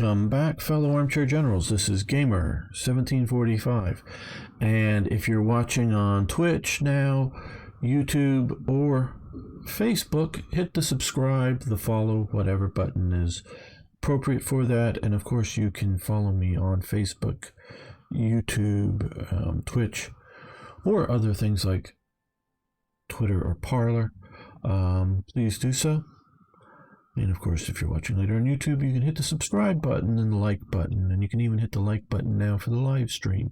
Welcome back, fellow armchair generals. This is Gamer 1745, and if you're watching on Twitch now, YouTube, or Facebook, hit the subscribe, the follow, whatever button is appropriate for that. And of course, you can follow me on Facebook, YouTube, Twitch, or other things like Twitter or Parler. Please do so. And of course, if you're watching later on YouTube, you can hit the subscribe button and the like button, and you can even hit the like button now for the live stream.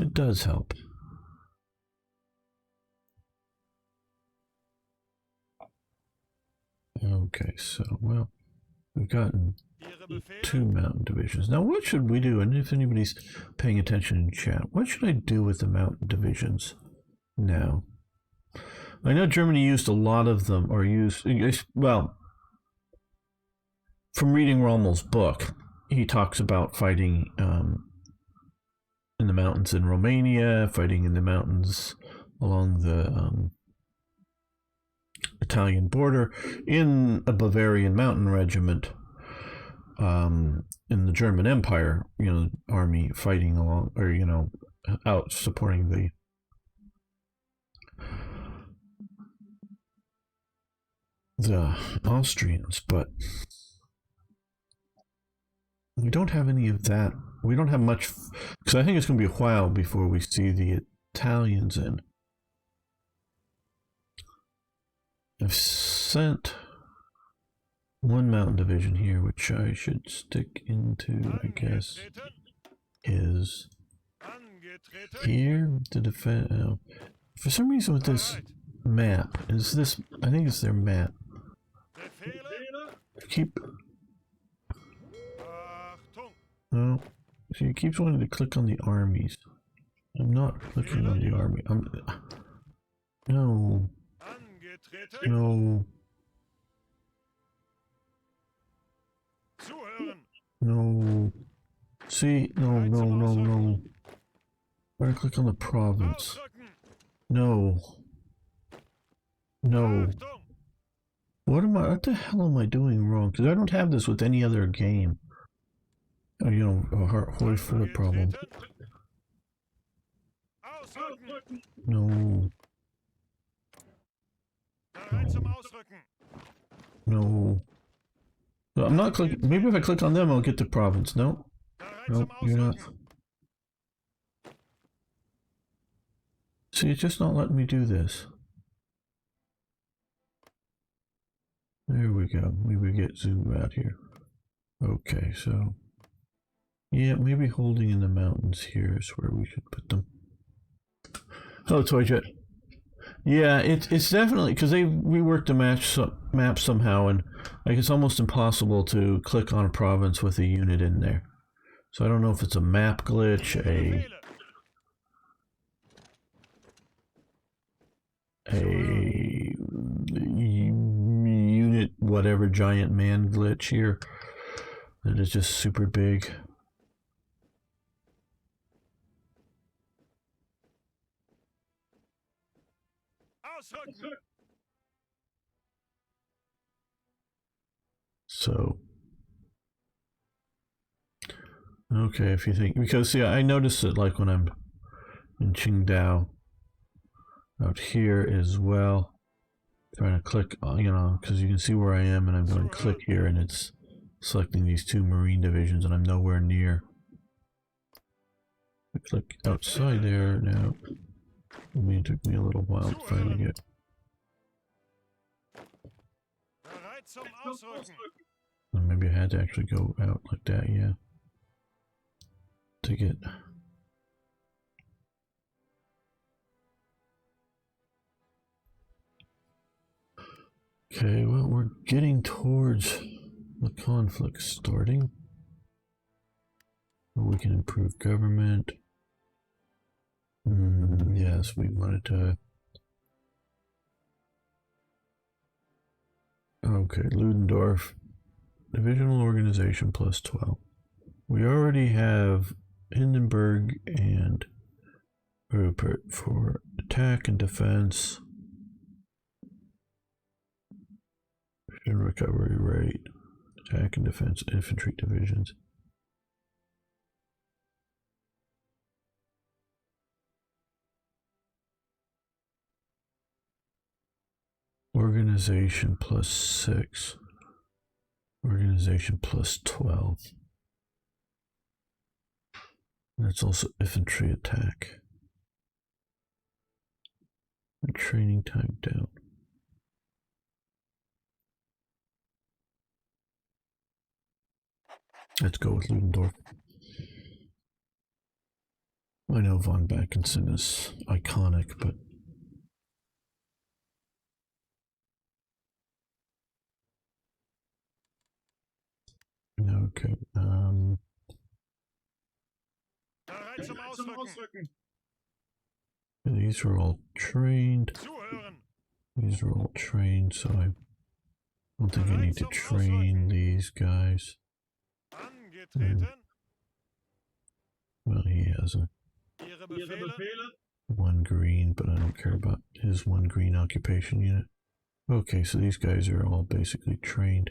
It does help. Okay, so, well, we've gotten 2 mountain divisions. Now, what should we do? And if anybody's paying attention in chat, what should I do with the mountain divisions now? I know Germany used a lot of them, or used, well, from reading Rommel's book, he talks about fighting in the mountains in Romania, fighting in the mountains along the Italian border, in a Bavarian mountain regiment in the German Empire, army fighting along, or, out supporting the Austrians, but we don't have any of that. We don't have much, because I think it's going to be a while before we see the Italians in. I've sent 1 mountain division here, which I should stick into, I guess, is here to defend. For some reason with this map, I think it's their map. Keep... No, see, it keeps wanting to click on the armies. I'm not clicking on the army. No. No. No. See, no. Better click on the province. No. No. What the hell am I doing wrong? Because I don't have this with any other game. A Hoi 4 problem. No. No. No. I'm not clicking. Maybe if I click on them, I'll get the province. No. No, you're not. See, it's just not letting me do this. There we go. Maybe get zoom out here. Okay, so... yeah, maybe holding in the mountains here is where we should put them. Oh, Toy Jet. Yeah, it's definitely, because they reworked the map somehow, and like it's almost impossible to click on a province with a unit in there. So I don't know if it's a map glitch, a unit whatever giant man glitch here that is just super big. So, okay, if you think, because see, I noticed it like when I'm in Qingdao out here as well, trying to click, because you can see where I am, and I'm going to click here, and it's selecting these 2 Marine divisions, and I'm nowhere near. I click outside there now. It took me a little while to finally get. Maybe I had to actually go out like that, yeah. To get. Okay, well, we're getting towards the conflict starting. We can improve government. Yes, we wanted to. Okay, Ludendorff. Divisional organization plus 12. We already have Hindenburg and Rupert for attack and defense. Recovery rate. Attack and defense infantry divisions. Organization plus 6. Organization plus 12. That's also infantry attack. And training time down. Let's go with Ludendorff. I know von Backensen is iconic, but okay. These are all trained. These are all trained, so I don't think I need to train these guys. Well, he has a 1 green, but I don't care about his 1 green occupation unit. Okay, so these guys are all basically trained.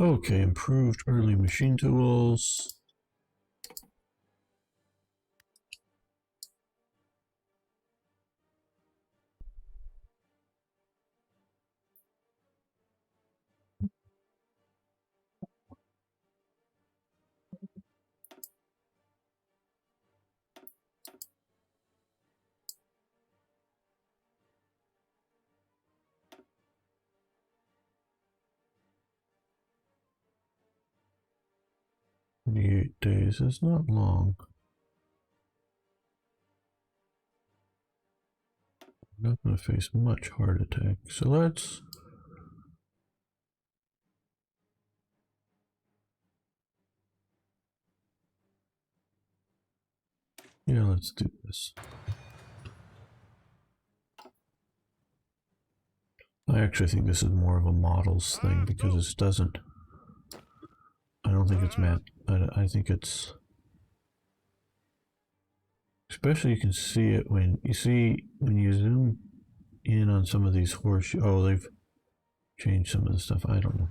Okay, improved early machine tools. The 8 days is not long. I'm not going to face much heart attack, so let's let's do this. I actually think this is more of a models thing because this doesn't. I don't think it's matte. I think it's. Especially you can see it when you zoom in on some of these horseshoes. Oh, they've changed some of the stuff. I don't know.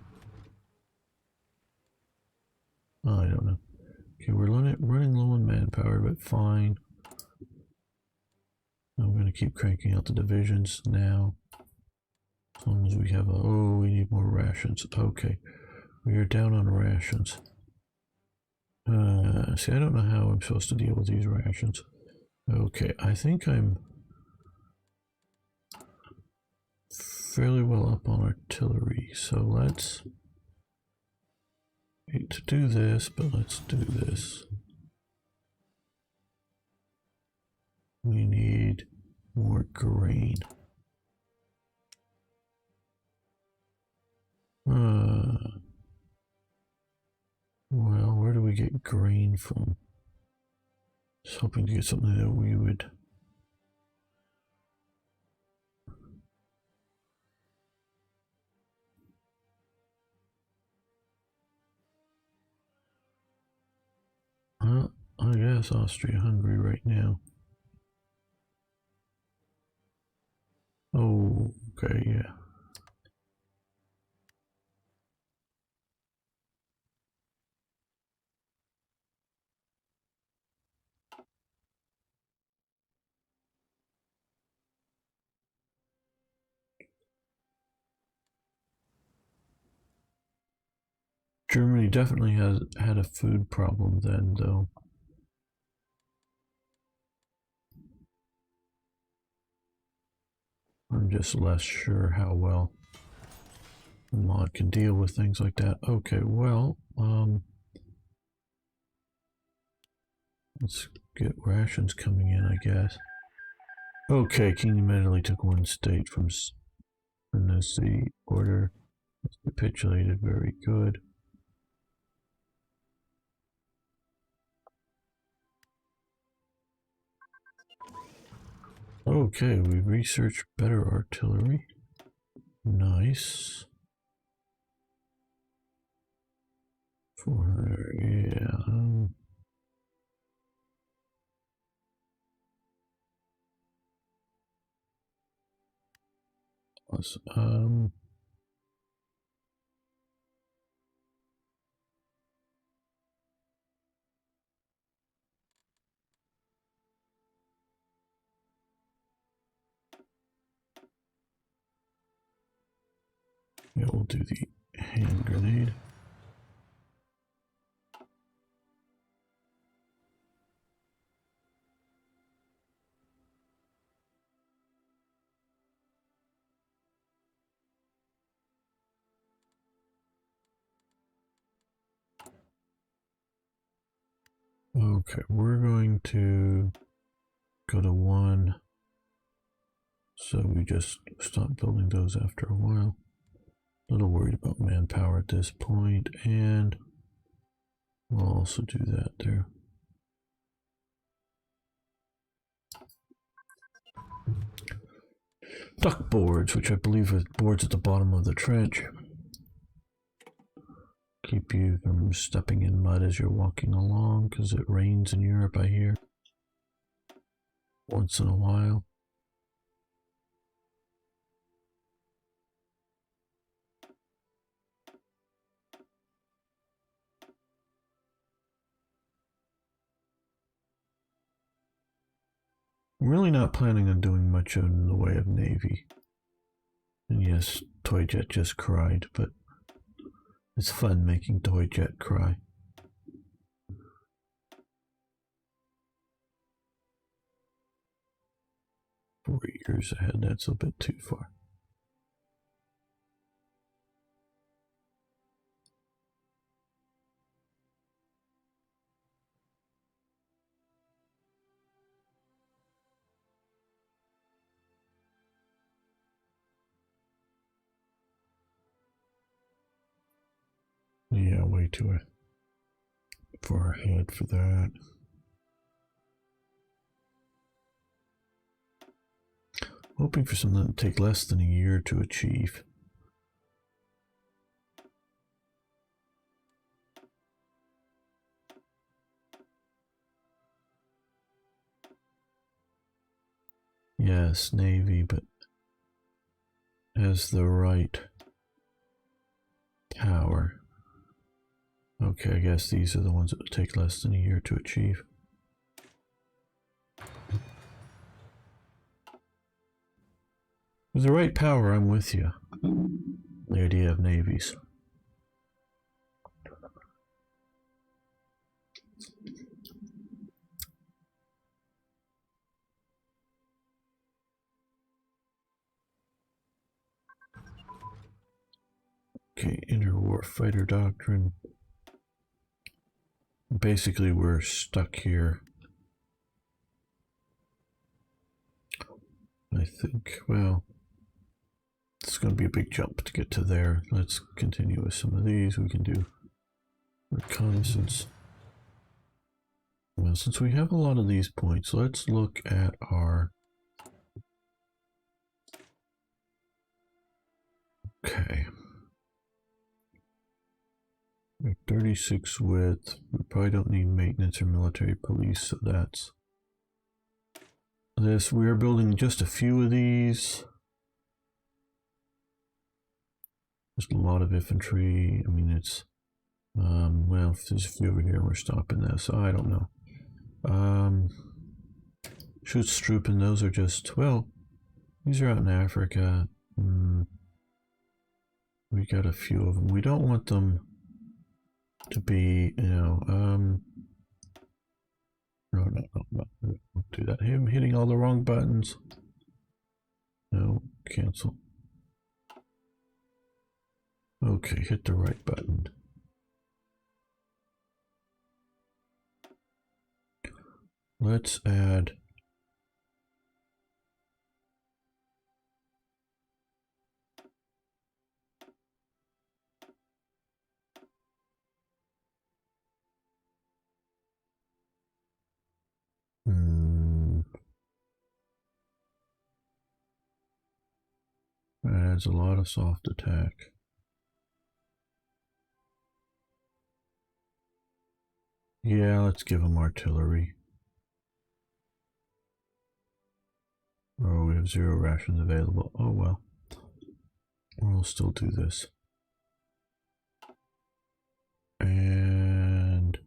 Oh, I don't know. Okay, we're running low on manpower, but fine. I'm going to keep cranking out the divisions now. As long as we have we need more rations. Okay, we are down on rations. See, I don't know how I'm supposed to deal with these rations. Okay, I think I'm fairly well up on artillery, so let's hate to do this, but let's do this. We need more grain. Well, where do we get grain from? Just hoping to get something that we would. Well, I guess Austria-Hungary right now. Oh, okay, yeah. Germany definitely has had a food problem then, though. I'm just less sure how well the mod can deal with things like that. Okay, well, let's get rations coming in, I guess. Okay, Kingdom of Italy took 1 state from the order. It's capitulated, very good. Okay, we researched better artillery. Nice. 400, yeah. Awesome. Yeah, we'll do the hand grenade. Okay, we're going to go to 1. So we just stop building those after a while. A little worried about manpower at this point, and we'll also do that there. Duck boards, which I believe are boards at the bottom of the trench. Keep you from stepping in mud as you're walking along, because it rains in Europe, I hear. Once in a while. I'm really not planning on doing much in the way of Navy. And yes, Toyjet just cried, but it's fun making Toyjet cry. Four years ahead, that's a bit too far. Yeah, way too far ahead for that. Hoping for something that would take less than a year to achieve. Yes, Navy, but has the right power. Okay, I guess these are the ones that would take less than a year to achieve. With the right power, I'm with you. The idea of navies. Okay, interwar fighter doctrine. Basically, we're stuck here. I think, well, it's going to be a big jump to get to there. Let's continue with some of these. We can do reconnaissance. Well, since we have a lot of these points, let's look at our... Okay. 36 width. We probably don't need maintenance or military police, so that's this. We are building just a few of these. Just a lot of infantry. I mean, it's well, if there's a few over here, we're stopping this. I don't know. Schutztruppen, those are just, well, these are out in Africa. We got a few of them. We don't want them to be, you know, no, don't do that. I'm hitting all the wrong buttons. No, cancel. Okay, hit the right button. Let's add adds a lot of soft attack. Yeah, let's give them artillery. Oh, we have 0 rations available. Oh well. We'll still do this. And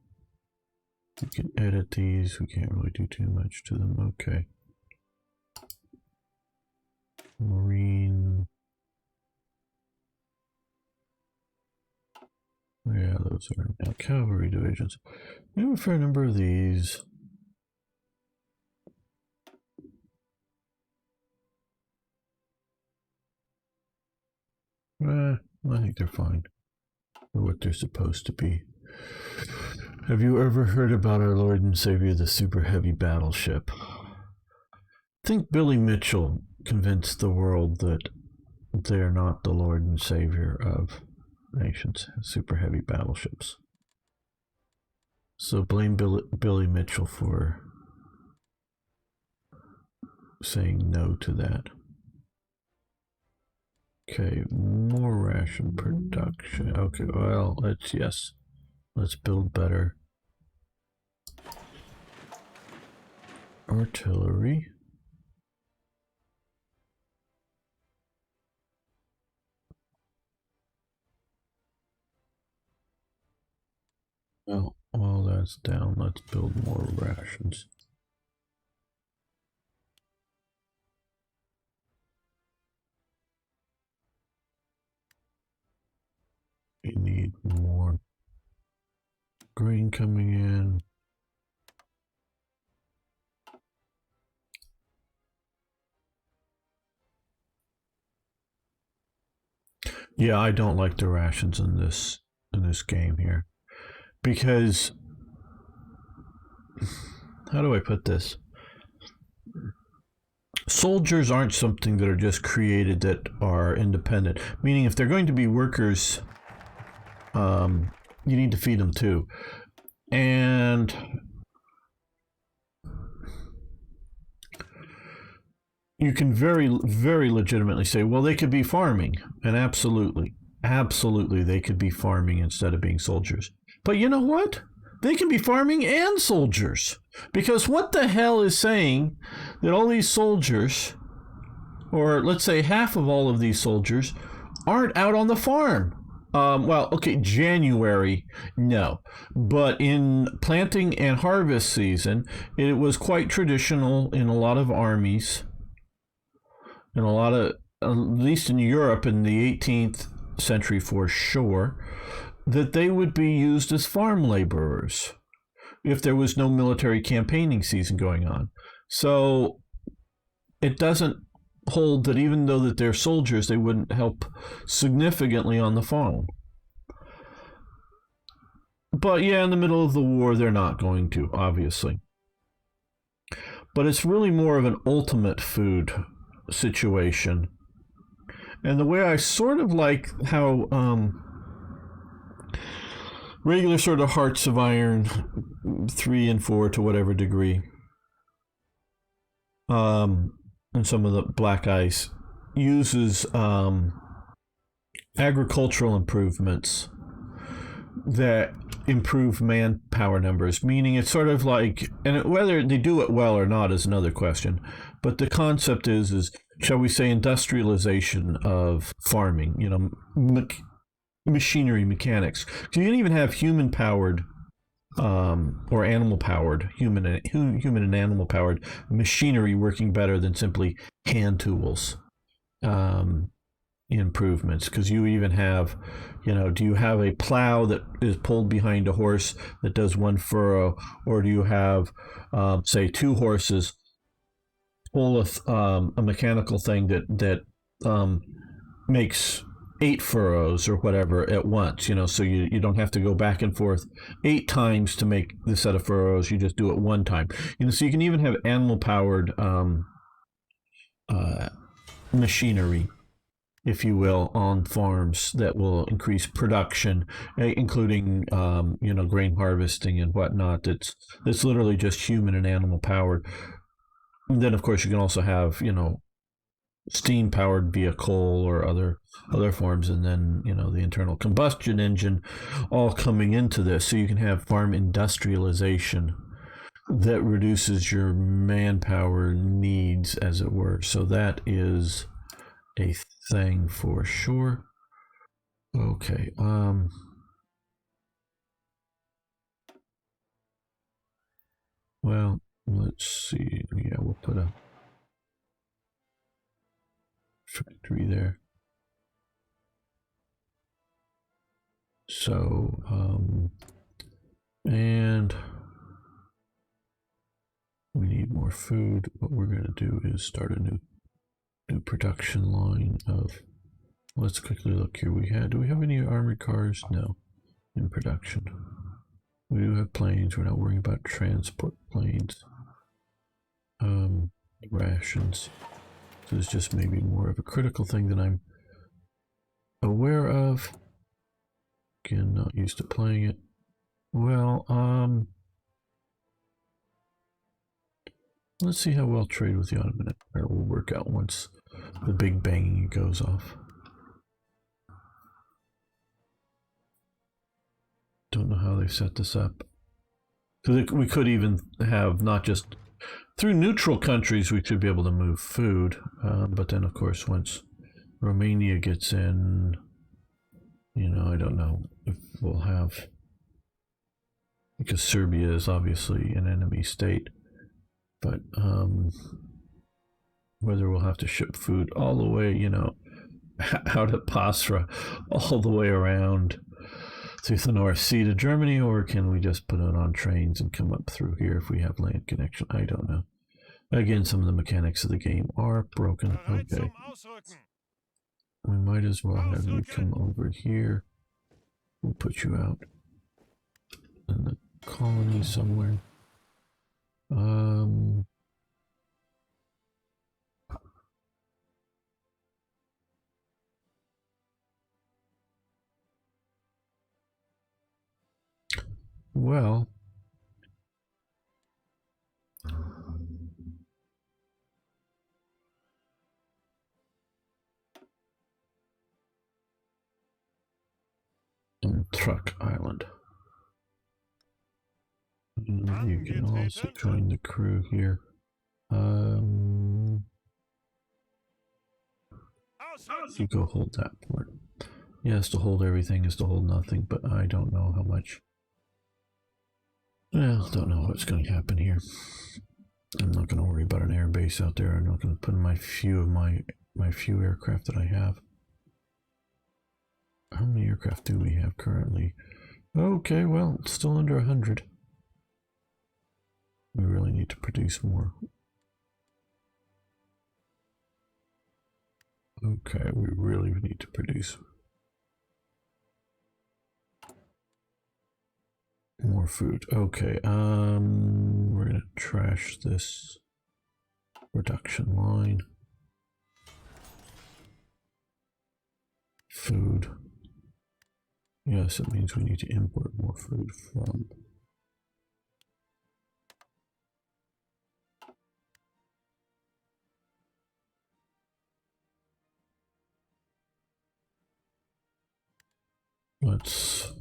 we can edit these. We can't really do too much to them. Okay. Marine. those are now cavalry divisions. We have a fair number of these. I think they're fine for what they're supposed to be. Have you ever heard about our Lord and Savior, the Super Heavy Battleship? I think Billy Mitchell convinced the world that they're not the Lord and Savior of nations, super heavy battleships. So blame Billy Mitchell for saying no to that. Okay, more ration production. Okay, well, let's build better artillery. Well, while that's down, let's build more rations. We need more grain coming in. Yeah, I don't like the rations in this game here, because how do I put this? Soldiers aren't something that are just created that are independent. Meaning, if they're going to be workers, you need to feed them too. And you can very, very legitimately say, well, they could be farming. And absolutely, they could be farming instead of being soldiers. But you know what? They can be farming and soldiers. Because what the hell is saying that all these soldiers, or let's say half of all of these soldiers, aren't out on the farm? Well, okay, January, no. But in planting and harvest season, it was quite traditional in a lot of armies, in a lot of, at least in Europe in the 18th century for sure, that they would be used as farm laborers if there was no military campaigning season going on. So it doesn't hold that even though that they're soldiers, they wouldn't help significantly on the farm. But yeah, in the middle of the war, they're not going to, obviously. But it's really more of an ultimate food situation. And the way I sort of like how regular sort of Hearts of Iron 3 and 4 to whatever degree, and some of the Black Ice uses agricultural improvements that improve manpower numbers, meaning it's sort of like, and whether they do it well or not is another question, but the concept is shall we say, industrialization of farming, machinery, mechanics. So you can even have human powered or animal powered, human and animal powered machinery working better than simply hand tools. Improvements, because you even have, do you have a plow that is pulled behind a horse that does one furrow, or do you have, say, two horses pull a mechanical thing that makes 8 furrows or whatever at once, so you don't have to go back and forth 8 times to make the set of furrows. You just do it one time. So you can even have animal powered machinery, if you will, on farms that will increase production, including grain harvesting and whatnot. That's literally just human and animal powered. And then, of course, you can also have steam powered via coal or other forms, and then the internal combustion engine all coming into this. So you can have farm industrialization that reduces your manpower needs, as it were. So that is a thing for sure. Okay. Well, let's see. Yeah, we'll put a factory there. So, and we need more food. What we're going to do is start a new production line of. Let's quickly look here. Do we have any armored cars? No, in production. We do have planes. We're not worrying about transport planes. Rations. So it's just maybe more of a critical thing that I'm aware of. Again, not used to playing it. Well, let's see how well trade with the Ottoman Empire will work out once the big banging goes off. Don't know how they've set this up. Because we could even have not just through neutral countries, we should be able to move food. But then, of course, once Romania gets in, you know, I don't know if we'll have, because Serbia is obviously an enemy state, but whether we'll have to ship food all the way, you know, out of Basra, all the way around through the North Sea to Germany, or can we just put it on trains and come up through here if we have land connection? I don't know. Again, some of the mechanics of the game are broken. Okay. We might as well have you come over here. We'll put you out in the colony somewhere. Well, Truck Island. And you can also join the crew here. You go hold that port. Yes, to hold everything is to hold nothing, but I don't know how much. Well, don't know what's going to happen here. I'm not going to worry about an air base out there. I'm not going to put in my few aircraft that I have. How many aircraft do we have currently? Okay, well, it's still under 100. We really need to produce more. Okay, we really need to produce more food. Okay, we're gonna trash this production line. Food. Yes, it means we need to import more food from. Let's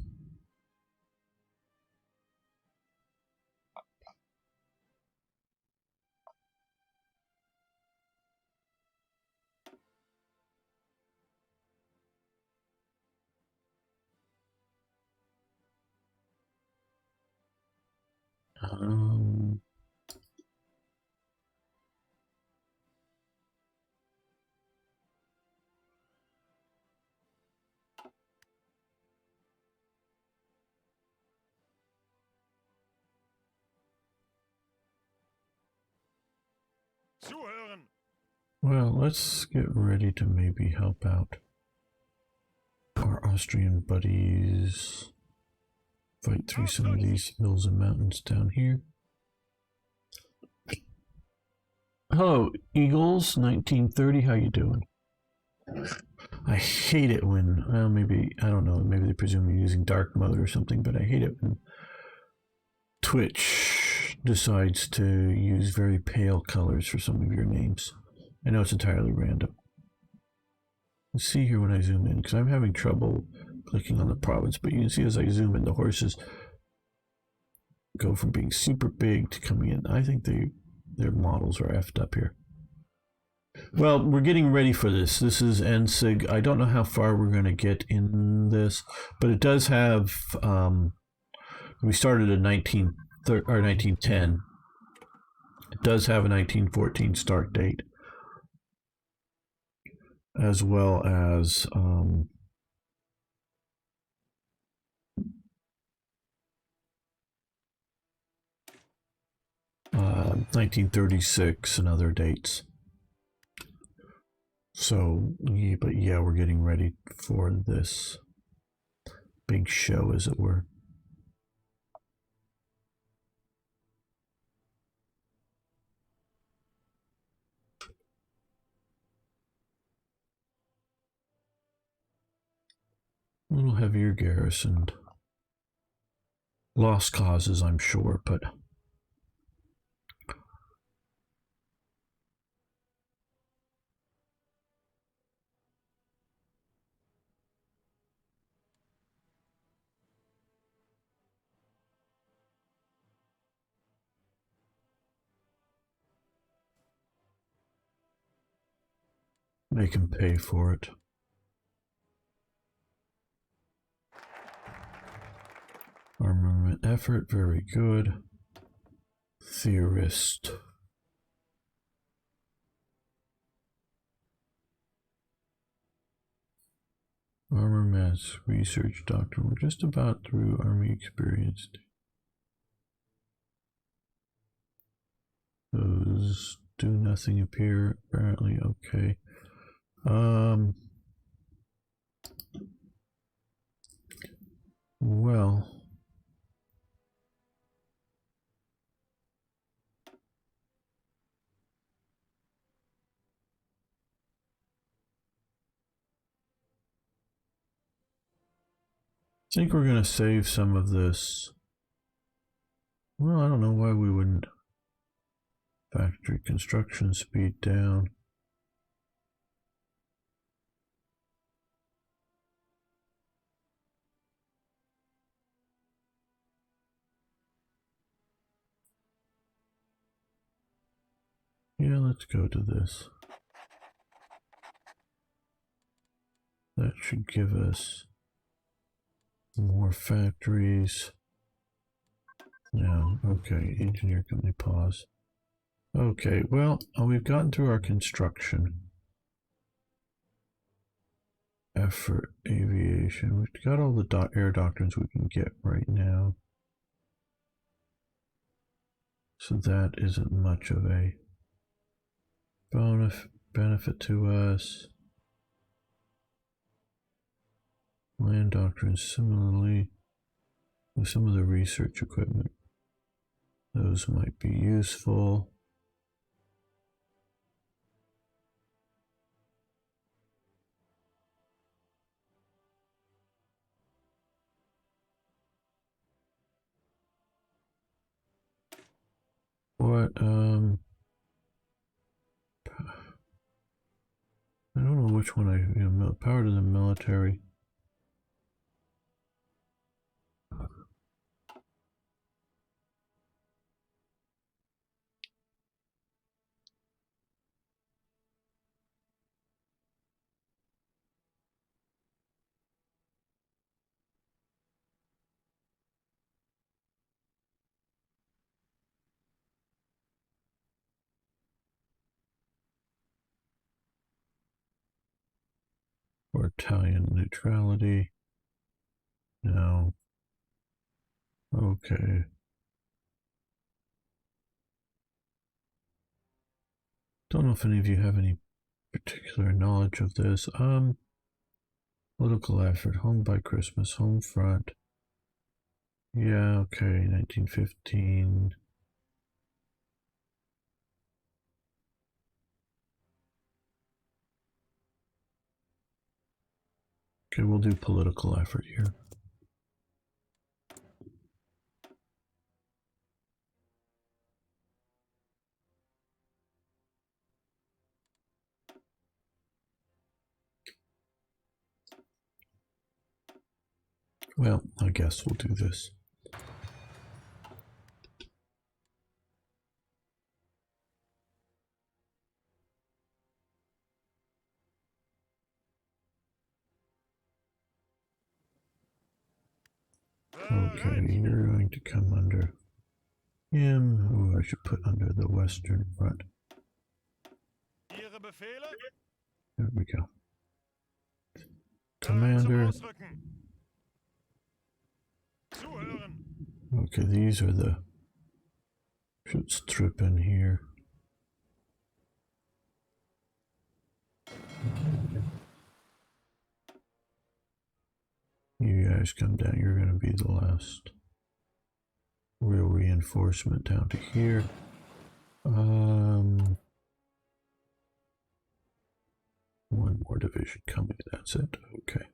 well, let's get ready to maybe help out our Austrian buddies. Fight through some of these hills and mountains down here. Hello, Eagles, 1930. How you doing? I hate it when, well, maybe, I don't know, maybe they presume you're using dark mode or something, but I hate it when Twitch decides to use very pale colors for some of your names. I know it's entirely random. Let's see here when I zoom in, because I'm having trouble clicking on the province, but you can see as I zoom in, the horses go from being super big to coming in. I think their models are effed up here. Well, we're getting ready for this. This is Endsieg. I don't know how far we're going to get in this, but it does have, we started in 1910. It does have a 1914 start date, as well as 1936 and other dates. So, yeah, but yeah, we're getting ready for this big show, as it were. A little heavier garrisoned. Lost causes, I'm sure, but make him pay for it. Armament effort, very good. Theorist. Armor mass research doctor. We're just about through army experienced. Those do nothing appear, apparently. Okay. Well, I think we're going to save some of this. Well, I don't know why we wouldn't. Factory construction speed down. Yeah, let's go to this. That should give us more factories. No, okay, engineer company pause. Okay, well, we've gotten through our construction. Effort, aviation. We've got all the air doctrines we can get right now. So that isn't much of a benefit to us. Land doctrines similarly. With some of the research equipment, those might be useful. What, I don't know which one power to the military. Or Italian neutrality. No. Okay. Don't know if any of you have any particular knowledge of this. Political effort, home by Christmas, home front. Yeah, okay, 1915. Okay, we'll do political effort here. Well, I guess we'll do this. Okay, you're going to come under him, who I should put under the Western Front. There we go. Commander. Okay, these are the Should strip in here. You guys come down. You're going to be the last real reinforcement down to here. One more division coming. That's it. Okay.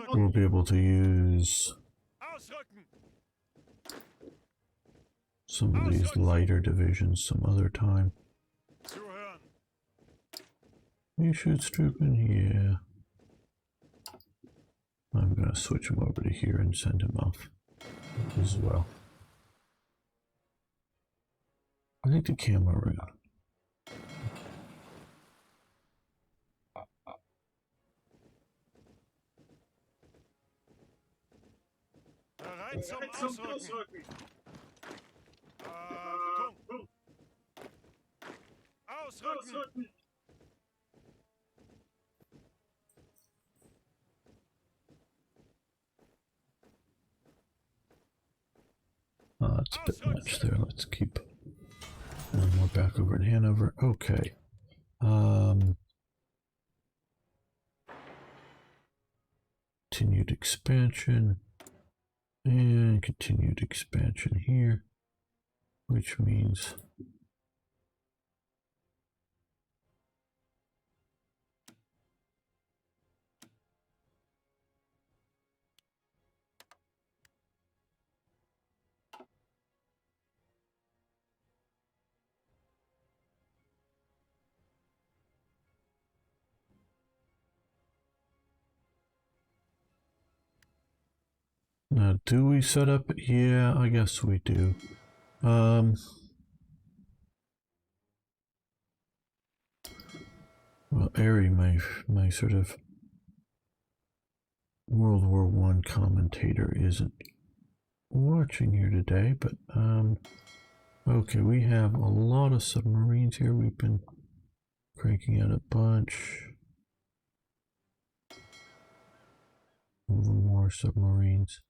We'll be able to use some of these lighter divisions some other time. You should strip in here. I'm going to switch him over to here and send him off as well. I think the camera ran. Ausrücken! It's a bit much there. Let's keep. And we're back over in Hanover. Okay. Continued expansion. And continued expansion here. Which means now, do we set up? Yeah, I guess we do. Well, Ari, my sort of World War I commentator, isn't watching here today, but okay, we have a lot of submarines here. We've been cranking out a bunch. More submarines.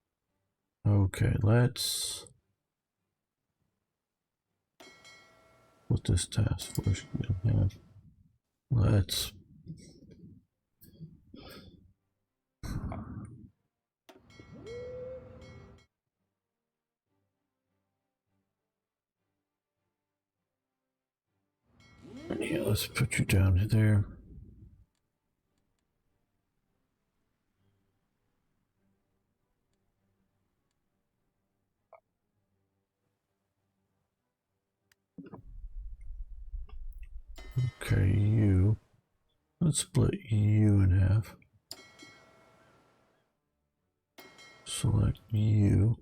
Okay, let's put this task force we have. Let's yeah, let's put you down there. Okay, you. Let's split you in half. Select you.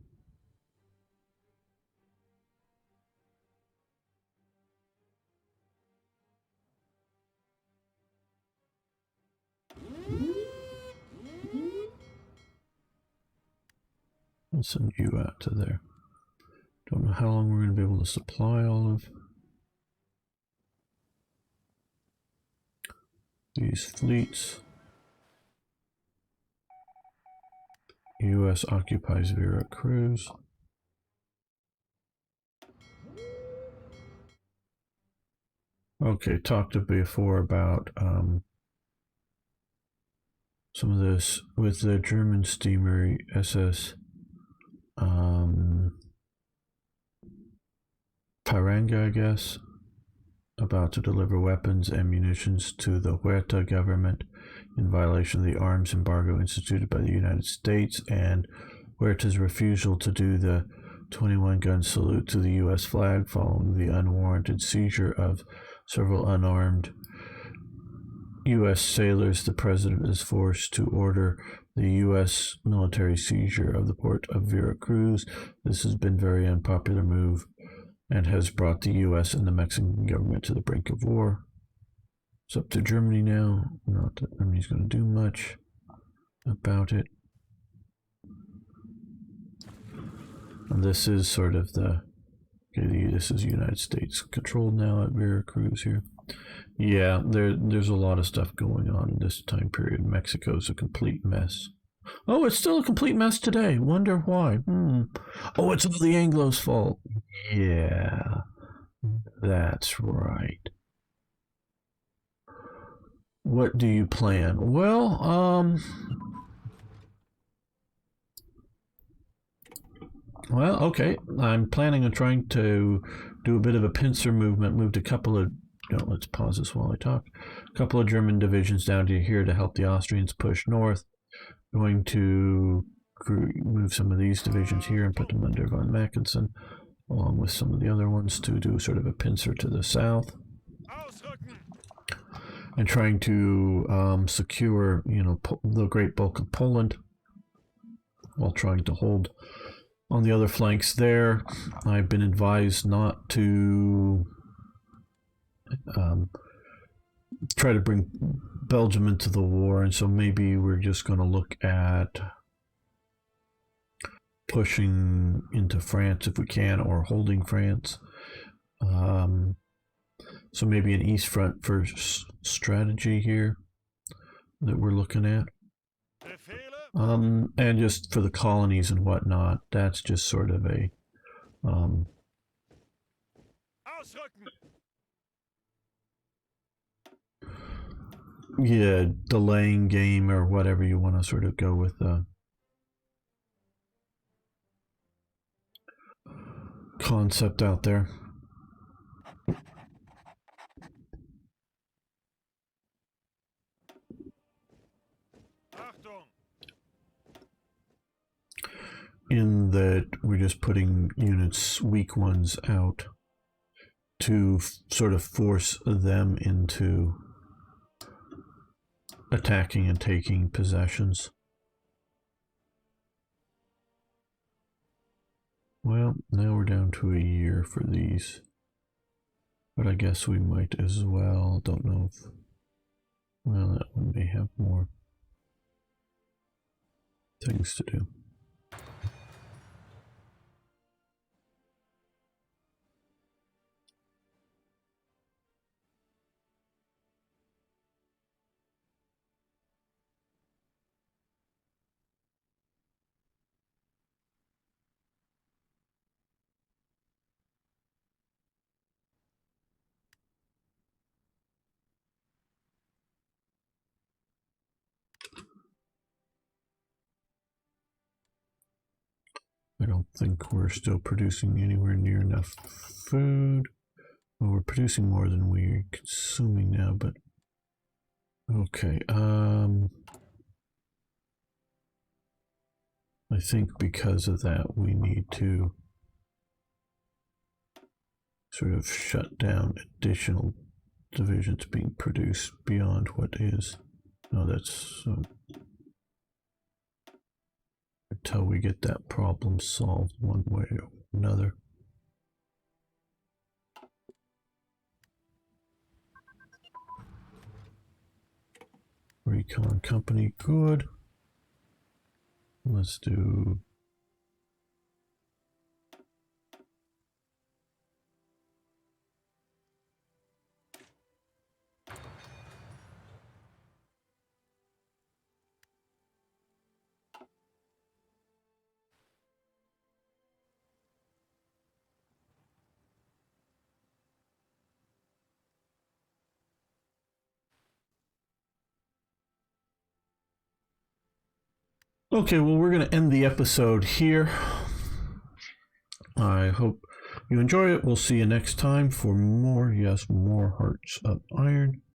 And send you out to there. Don't know how long we're going to be able to supply all of these fleets. U.S. occupies Veracruz. Okay, talked before about some of this with the German steamer SS Piranga, I guess, about to deliver weapons and munitions to the Huerta government in violation of the arms embargo instituted by the United States, and Huerta's refusal to do the 21-gun salute to the U.S. flag following the unwarranted seizure of several unarmed U.S. sailors. The president is forced to order the U.S. military seizure of the port of Veracruz. This has been a very unpopular move and has brought the U.S. and the Mexican government to the brink of war. It's up to Germany now. Not that Germany's going to do much about it. And this is sort of the Okay, this is United States controlled now at Veracruz here. Yeah, there's a lot of stuff going on in this time period. Mexico's a complete mess. Oh, it's still a complete mess today. Wonder why. Oh, it's all the Anglos' fault. Yeah, that's right. What do you plan? Well, okay. I'm planning on trying to do a bit of a pincer movement. Moved a couple of. No, let's pause this while I talk. A couple of German divisions down to here to help the Austrians push north. Going to move some of these divisions here and put them under von Mackensen, along with some of the other ones to do sort of a pincer to the south. And trying to secure, the great bulk of Poland, while trying to hold on the other flanks there. I've been advised not to try to bring Belgium into the war, and so maybe we're just going to look at pushing into France if we can, or holding France. So maybe an East Front first strategy here that we're looking at. And just for the colonies and whatnot, that's just sort of a delaying game, or whatever you want to sort of go with concept out there. In that we're just putting units, weak ones, out to sort of force them into attacking and taking possessions. Well, now we're down to a year for these, but I guess we might as well. Don't know if, well, that one may have more things to do. I don't think we're still producing anywhere near enough food. Well, we're producing more than we're consuming now, but okay. I think because of that, we need to sort of shut down additional divisions being produced beyond what is. No, that's until we get that problem solved one way or another. Recon company, good. Let's do okay, well, we're going to end the episode here. I hope you enjoy it. We'll see you next time for more, yes, more Hearts of Iron.